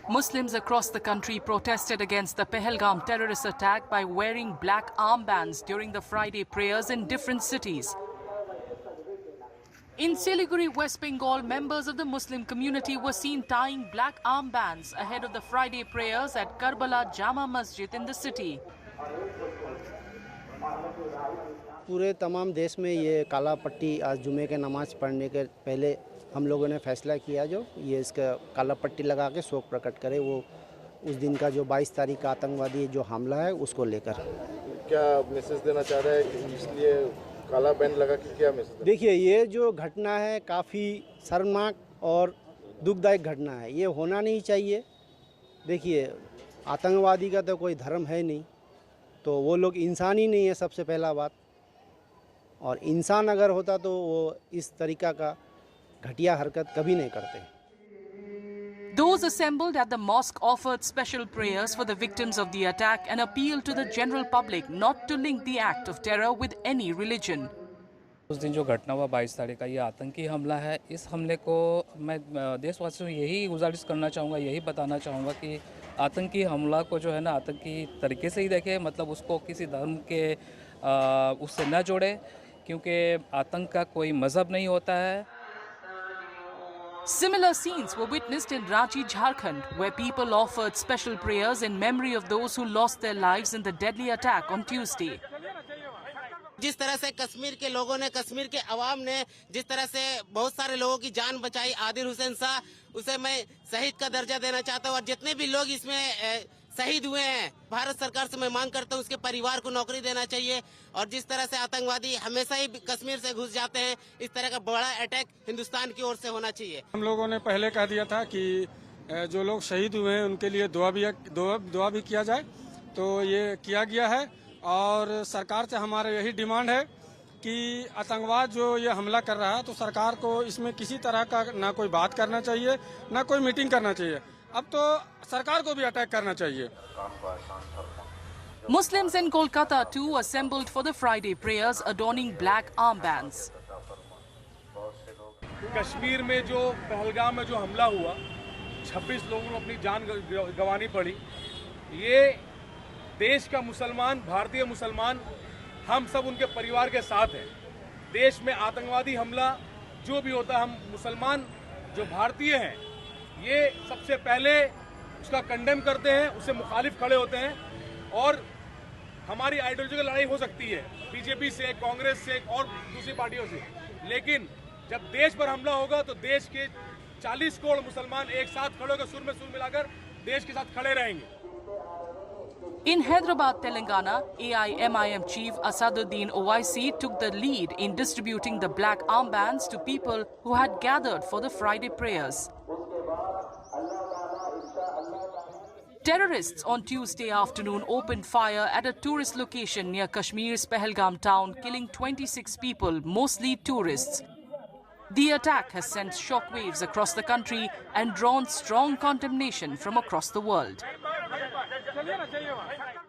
Muslims across the country protested against the Pahalgam terrorist attack by wearing black armbands during the Friday prayers in different cities. In Siliguri, West Bengal, members of the Muslim community were seen tying black armbands ahead of the Friday prayers at Karbala Jama Masjid in the city. पूरे तमाम देश में ये काला पट्टी आज जुमे के नमाज पढ़ने के पहले हम लोगों ने फैसला किया जो ये इसका काला पट्टी लगा के शोक प्रकट करे वो उस दिन का जो 22 तारीख का आतंकवादी जो हमला है उसको लेकर। क्या मैसेज देना चाह रहे हैं इसलिए काला बैंड लगा के क्या मैसेज? देखिए ये जो घटना है काफ़ी शर्मनाक और दुखदायक घटना है, ये होना नहीं चाहिए। देखिए आतंकवादी का तो कोई धर्म है नहीं, तो वो लोग इंसान ही नहीं है सबसे पहला बात, और इंसान अगर होता तो वो इस तरीका का घटिया हरकत कभी नहीं करते। Those assembled at the mosque offered special prayers for the victims of the attack and appealed to the general public not to link the act of terror with any religion. उस दिन जो घटना हुआ 22 तारीख का ये आतंकी हमला है, इस हमले को मैं देशवासियों को यही गुजारिश करना चाहूँगा, यही बताना चाहूँगा कि आतंकी हमला को जो है ना आतंकी तरीके से ही देखें, मतलब उसको किसी धर्म के उससे न जोड़े, क्योंकि आतंक का कोई मजहब नहीं होता है। Similar scenes were witnessed in Ranchi, Jharkhand, where people offered special prayers in memory of those who lost their lives in the deadly attack on Tuesday. जिस तरह से कश्मीर के लोगों ने, कश्मीर के अवाम ने जिस तरह से बहुत सारे लोगों की जान बचाई, आदिल हुसैन शाह, उसे मैं शहीद का दर्जा देना चाहता हूँ। और जितने भी लोग इसमें शहीद हुए हैं, भारत सरकार से मैं मांग करता हूँ उसके परिवार को नौकरी देना चाहिए। और जिस तरह से आतंकवादी हमेशा ही कश्मीर से घुस जाते हैं, इस तरह का बड़ा अटैक हिंदुस्तान की ओर से होना चाहिए। हम लोगों ने पहले कह दिया था कि जो लोग शहीद हुए हैं उनके लिए दुआ भी किया जाए, तो ये किया गया है। और सरकार से हमारा यही डिमांड है कि आतंकवाद जो ये हमला कर रहा है, तो सरकार को इसमें किसी तरह का ना कोई बात करना चाहिए, ना कोई मीटिंग करना चाहिए, अब तो सरकार को भी अटैक करना चाहिए। Muslims in Kolkata too assembled for the Friday prayers adorning black armbands. Kashmir में जो पहलगाम में जो हमला हुआ, 26 लोगों को अपनी जान गंवानी पड़ी। ये देश का मुसलमान, भारतीय मुसलमान, हम सब उनके परिवार के साथ हैं। देश में आतंकवादी हमला जो भी होता है, हम मुसलमान जो भारतीय हैं ये सबसे पहले उसका कंडेम करते हैं, उससे मुखालिफ खड़े होते हैं। और हमारी आइडियोलॉजिकल लड़ाई हो सकती है बीजेपी से, कांग्रेस से और दूसरी पार्टियों से, लेकिन जब देश पर हमला होगा तो देश के 40 करोड़ मुसलमान एक साथ खड़े होकर सुर में सुर मिलाकर देश के साथ खड़े रहेंगे। In Hyderabad, Telangana, AIMIM chief Asaduddin Owaisi took the lead in distributing the black armbands to people who had gathered for the Friday prayers. Terrorists on Tuesday afternoon opened fire at a tourist location near Kashmir's Pahalgam town, killing 26 people, mostly tourists. The attack has sent shockwaves across the country and drawn strong condemnation from across the world.